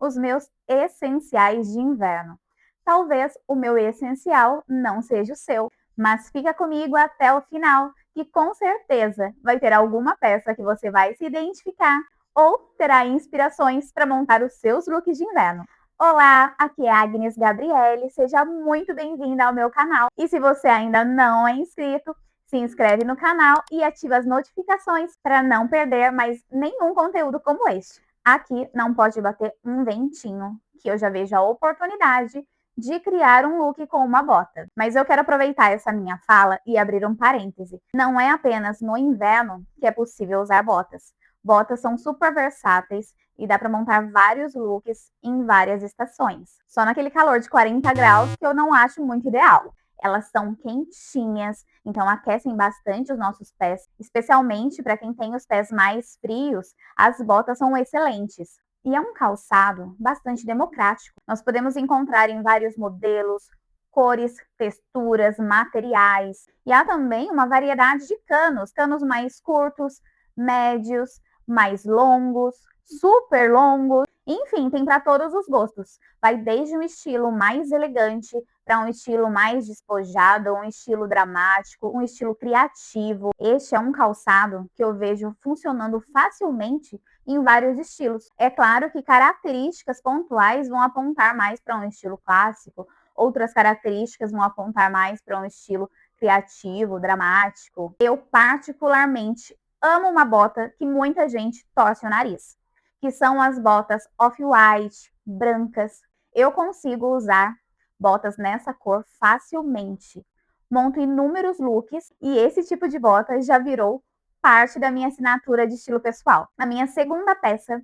os meus essenciais de inverno. Talvez o meu essencial não seja o seu, mas fica comigo até o final, que com certeza vai ter alguma peça que você vai se identificar ou terá inspirações para montar os seus looks de inverno. Olá, aqui é Agnes Gabriele, seja muito bem-vinda ao meu canal. E se você ainda não é inscrito, se inscreve no canal e ativa as notificações para não perder mais nenhum conteúdo como este. Aqui não pode bater um ventinho, que eu já vejo a oportunidade de criar um look com uma bota. Mas eu quero aproveitar essa minha fala e abrir um parêntese. Não é apenas no inverno que é possível usar botas. Botas são super versáteis e dá para montar vários looks em várias estações. Só naquele calor de 40 graus que eu não acho muito ideal. Elas são quentinhas, então aquecem bastante os nossos pés, especialmente para quem tem os pés mais frios, as botas são excelentes. E é um calçado bastante democrático. Nós podemos encontrar em vários modelos, cores, texturas, materiais. E há também uma variedade de canos mais curtos, médios, mais longos, super longos. Enfim, tem para todos os gostos. Vai desde um estilo mais elegante para um estilo mais despojado, um estilo dramático, um estilo criativo. Este é um calçado que eu vejo funcionando facilmente em vários estilos. É claro que características pontuais vão apontar mais para um estilo clássico, outras características vão apontar mais para um estilo criativo, dramático. Eu particularmente amo uma bota que muita gente torce o nariz, que são as botas off-white, brancas. Eu consigo usar botas nessa cor facilmente. Monto inúmeros looks e esse tipo de bota já virou parte da minha assinatura de estilo pessoal. A minha segunda peça,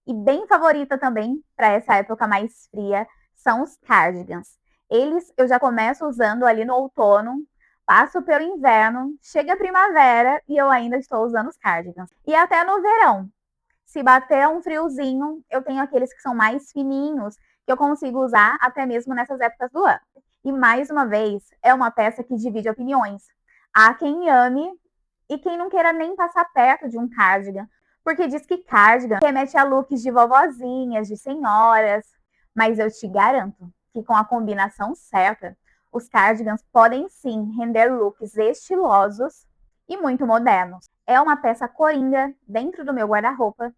e bem favorita também para essa época mais fria, são os cardigans. Eles eu já começo usando ali no outono, passo pelo inverno, chega a primavera e eu ainda estou usando os cardigans. E até no verão, se bater um friozinho, eu tenho aqueles que são mais fininhos, que eu consigo usar até mesmo nessas épocas do ano. E mais uma vez, é uma peça que divide opiniões. Há quem ame e quem não queira nem passar perto de um cardigan, porque diz que cardigan remete a looks de vovozinhas, de senhoras. Mas eu te garanto que com a combinação certa, os cardigans podem sim render looks estilosos e muito modernos. É uma peça coringa dentro do meu guarda-roupa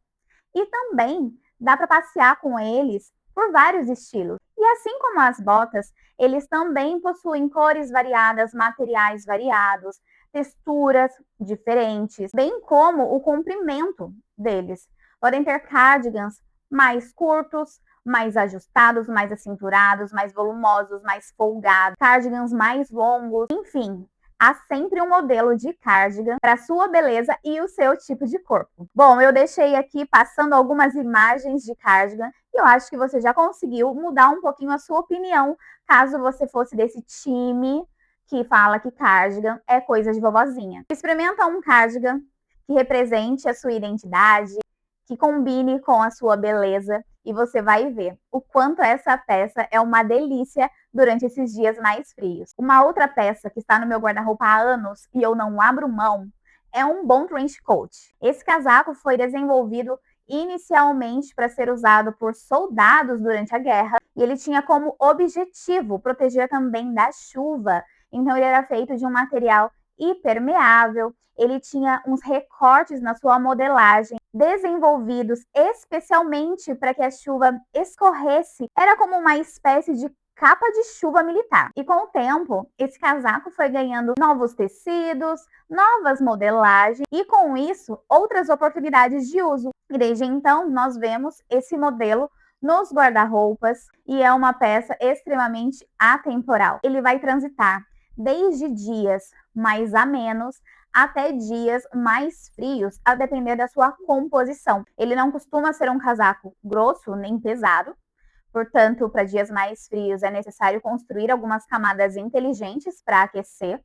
e também dá para passear com eles por vários estilos. E assim como as botas, eles também possuem cores variadas, materiais variados, texturas diferentes, bem como o comprimento deles. Podem ter cardigans mais curtos, mais ajustados, mais acinturado, mais volumosos, mais folgados, cardigans mais longos, enfim. Há sempre um modelo de cardigan para sua beleza e o seu tipo de corpo. Bom, eu deixei aqui passando algumas imagens de cardigan e eu acho que você já conseguiu mudar um pouquinho a sua opinião, caso você fosse desse time que fala que cardigan é coisa de vovozinha. Experimenta um cardigan que represente a sua identidade, que combine com a sua beleza e você vai ver o quanto essa peça é uma delícia durante esses dias mais frios. Uma outra peça que está no meu guarda-roupa há anos e eu não abro mão é um bom trench coat. Esse casaco foi desenvolvido inicialmente para ser usado por soldados durante a guerra e ele tinha como objetivo proteger também da chuva. Então ele era feito de um material hipermeável, ele tinha uns recortes na sua modelagem desenvolvidos especialmente para que a chuva escorresse. Era como uma espécie de capa de chuva militar. E com o tempo, esse casaco foi ganhando novos tecidos, novas modelagens e com isso, outras oportunidades de uso. E desde então, nós vemos esse modelo nos guarda-roupas e é uma peça extremamente atemporal. Ele vai transitar desde dias mais amenos até dias mais frios, a depender da sua composição. Ele não costuma ser um casaco grosso nem pesado, portanto, para dias mais frios é necessário construir algumas camadas inteligentes para aquecer,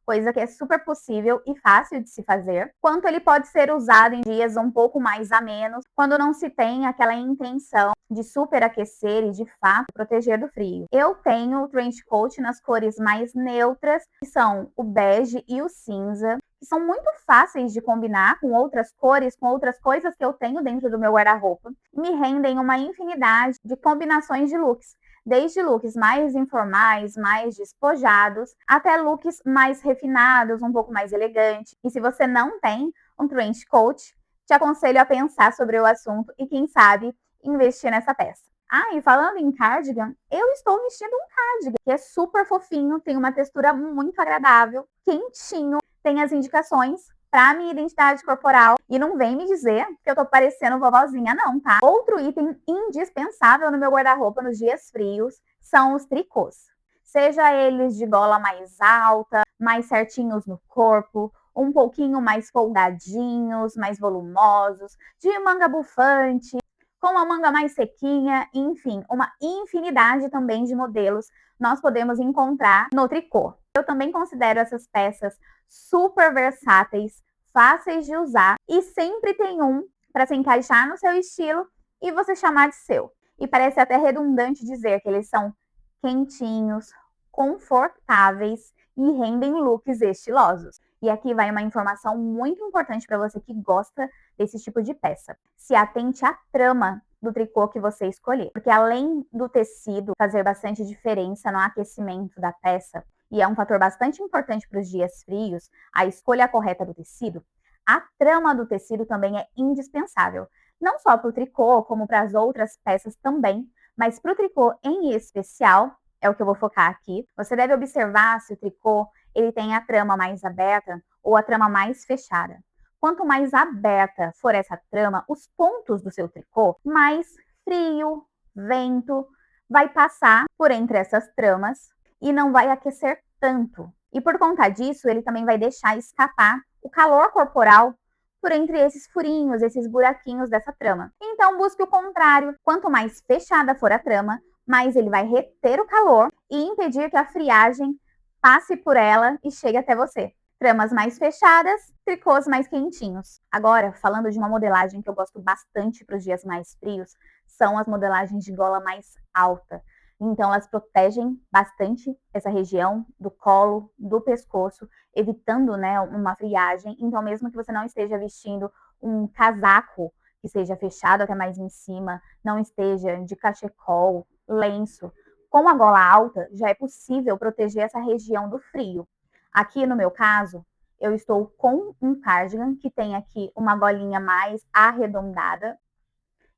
coisa que é super possível e fácil de se fazer. Quanto ele pode ser usado em dias um pouco mais amenos, quando não se tem aquela intenção de superaquecer e de fato proteger do frio. Eu tenho o trench coat nas cores mais neutras, que são o bege e o cinza, que são muito fáceis de combinar com outras cores, com outras coisas que eu tenho dentro do meu guarda-roupa, e me rendem uma infinidade de combinações de looks. Desde looks mais informais, mais despojados, até looks mais refinados, um pouco mais elegantes. E se você não tem um trench coat, te aconselho a pensar sobre o assunto e, quem sabe, investir nessa peça. Ah, e falando em cardigan, eu estou vestindo um cardigan, que é super fofinho, tem uma textura muito agradável, quentinho, tem as indicações para minha identidade corporal. E não vem me dizer que eu tô parecendo vovozinha não, tá? Outro item indispensável no meu guarda-roupa nos dias frios são os tricôs. Seja eles de gola mais alta, mais certinhos no corpo, um pouquinho mais folgadinhos, mais volumosos, de manga bufante, com a manga mais sequinha, enfim, uma infinidade também de modelos nós podemos encontrar no tricô. Eu também considero essas peças super versáteis, fáceis de usar e sempre tem um para se encaixar no seu estilo e você chamar de seu. E parece até redundante dizer que eles são quentinhos, confortáveis e rendem looks estilosos. E aqui vai uma informação muito importante para você que gosta desse tipo de peça. Se atente à trama do tricô que você escolher, porque além do tecido fazer bastante diferença no aquecimento da peça, e é um fator bastante importante para os dias frios, a escolha correta do tecido, a trama do tecido também é indispensável. Não só para o tricô, como para as outras peças também, mas para o tricô em especial, é o que eu vou focar aqui. Você deve observar se o tricô ele tem a trama mais aberta ou a trama mais fechada. Quanto mais aberta for essa trama, os pontos do seu tricô, mais frio, vento vai passar por entre essas tramas e não vai aquecer tanto. E por conta disso, ele também vai deixar escapar o calor corporal por entre esses furinhos, esses buraquinhos dessa trama. Então, busque o contrário. Quanto mais fechada for a trama, mais ele vai reter o calor e impedir que a friagem passe por ela e chegue até você. Tramas mais fechadas, tricôs mais quentinhos. Agora, falando de uma modelagem que eu gosto bastante para os dias mais frios, são as modelagens de gola mais alta. Então, elas protegem bastante essa região do colo, do pescoço, evitando, né, uma friagem. Então, mesmo que você não esteja vestindo um casaco que seja fechado até mais em cima, não esteja de cachecol, lenço, com a gola alta, já é possível proteger essa região do frio. Aqui no meu caso, eu estou com um cardigan que tem aqui uma golinha mais arredondada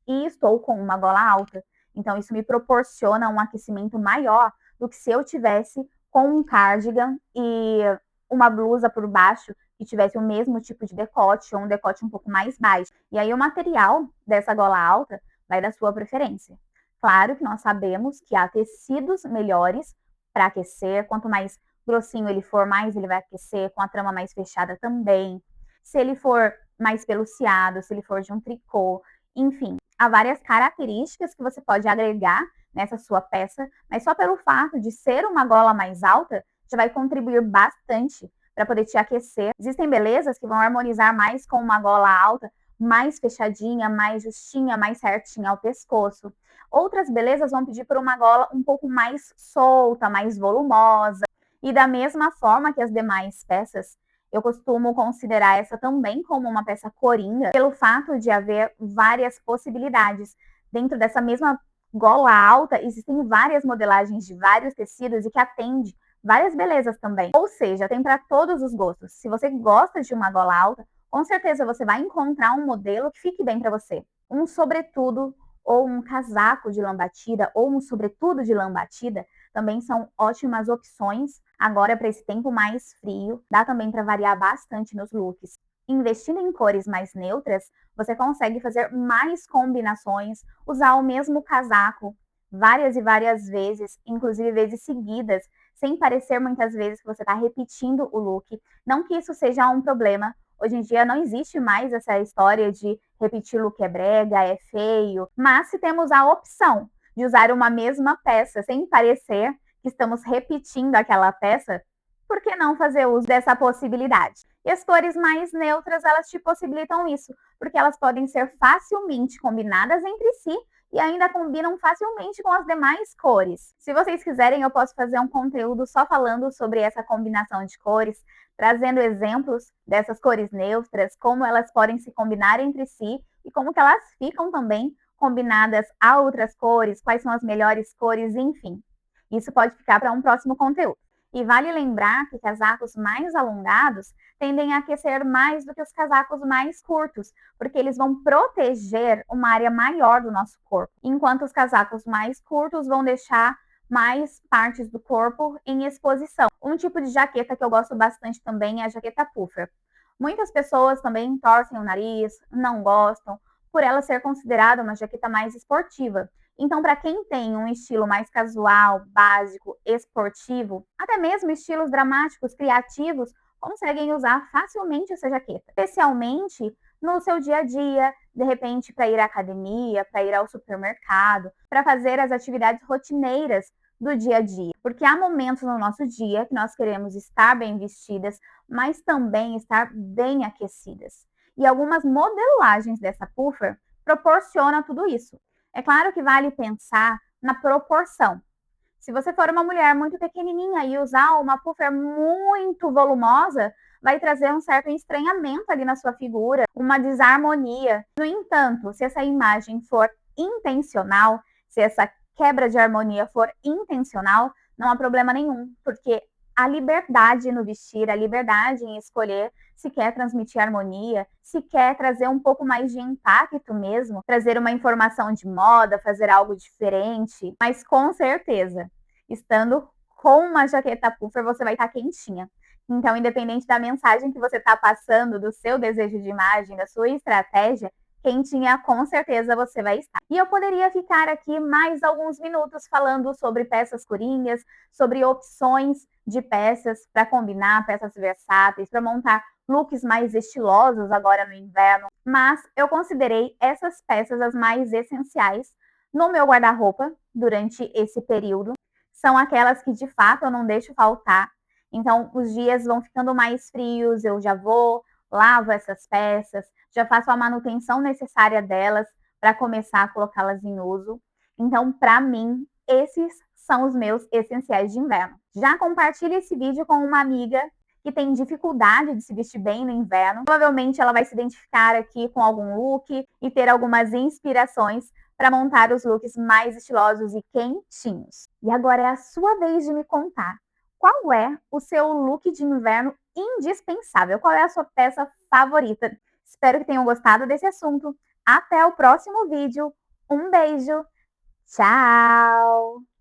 e estou com uma gola alta. Então, isso me proporciona um aquecimento maior do que se eu tivesse com um cardigan e uma blusa por baixo que tivesse o mesmo tipo de decote ou um decote um pouco mais baixo. E aí o material dessa gola alta vai da sua preferência. Claro que nós sabemos que há tecidos melhores para aquecer. Quanto mais grossinho ele for, mais ele vai aquecer, com a trama mais fechada também. Se ele for mais peluciado, se ele for de um tricô, enfim, há várias características que você pode agregar nessa sua peça, mas só pelo fato de ser uma gola mais alta, já vai contribuir bastante para poder te aquecer. Existem belezas que vão harmonizar mais com uma gola alta, mais fechadinha, mais justinha, mais certinha ao pescoço. Outras belezas vão pedir por uma gola um pouco mais solta, mais volumosa. E da mesma forma que as demais peças, eu costumo considerar essa também como uma peça coringa, pelo fato de haver várias possibilidades. Dentro dessa mesma gola alta, existem várias modelagens de vários tecidos e que atende várias belezas também. Ou seja, tem para todos os gostos. Se você gosta de uma gola alta, com certeza você vai encontrar um modelo que fique bem para você. Um sobretudo ou um casaco de lã batida ou um sobretudo de lã batida também são ótimas opções agora para esse tempo mais frio. Dá também para variar bastante nos looks. Investindo em cores mais neutras, você consegue fazer mais combinações, usar o mesmo casaco várias e várias vezes, inclusive vezes seguidas, sem parecer muitas vezes que você está repetindo o look. Não que isso seja um problema. Hoje em dia não existe mais essa história de repetir look é brega, é feio. Mas se temos a opção de usar uma mesma peça sem parecer que estamos repetindo aquela peça, por que não fazer uso dessa possibilidade? E as cores mais neutras, elas te possibilitam isso, porque elas podem ser facilmente combinadas entre si e ainda combinam facilmente com as demais cores. Se vocês quiserem, eu posso fazer um conteúdo só falando sobre essa combinação de cores, trazendo exemplos dessas cores neutras, como elas podem se combinar entre si e como que elas ficam também combinadas a outras cores, quais são as melhores cores, enfim. Isso pode ficar para um próximo conteúdo. E vale lembrar que casacos mais alongados tendem a aquecer mais do que os casacos mais curtos, porque eles vão proteger uma área maior do nosso corpo, enquanto os casacos mais curtos vão deixar mais partes do corpo em exposição. Um tipo de jaqueta que eu gosto bastante também é a jaqueta puffer. Muitas pessoas também torcem o nariz, não gostam, por ela ser considerada uma jaqueta mais esportiva. Então, para quem tem um estilo mais casual, básico, esportivo, até mesmo estilos dramáticos, criativos, conseguem usar facilmente essa jaqueta, especialmente no seu dia a dia, de repente para ir à academia, para ir ao supermercado, para fazer as atividades rotineiras do dia a dia. Porque há momentos no nosso dia que nós queremos estar bem vestidas, mas também estar bem aquecidas. E algumas modelagens dessa puffer proporcionam tudo isso. É claro que vale pensar na proporção. Se você for uma mulher muito pequenininha e usar uma puffer muito volumosa, vai trazer um certo estranhamento ali na sua figura, uma desarmonia. No entanto, se essa imagem for intencional, se essa quebra de harmonia for intencional, não há problema nenhum, porque a liberdade no vestir, a liberdade em escolher se quer transmitir harmonia, se quer trazer um pouco mais de impacto mesmo, trazer uma informação de moda, fazer algo diferente, mas com certeza, estando com uma jaqueta puffer, você vai estar quentinha. Então, independente da mensagem que você está passando, do seu desejo de imagem, da sua estratégia, quentinha com certeza você vai estar. E eu poderia ficar aqui mais alguns minutos falando sobre peças coringas, sobre opções de peças para combinar, peças versáteis, para montar looks mais estilosos agora no inverno, mas eu considerei essas peças as mais essenciais no meu guarda-roupa durante esse período. São aquelas que de fato eu não deixo faltar. Então, os dias vão ficando mais frios, eu já vou, lavo essas peças, já faço a manutenção necessária delas para começar a colocá-las em uso. Então, para mim, esses são os meus essenciais de inverno. Já compartilhe esse vídeo com uma amiga que tem dificuldade de se vestir bem no inverno. Provavelmente ela vai se identificar aqui com algum look e ter algumas inspirações para montar os looks mais estilosos e quentinhos. E agora é a sua vez de me contar qual é o seu look de inverno indispensável, qual é a sua peça favorita. Espero que tenham gostado desse assunto. Até o próximo vídeo. Um beijo. Tchau!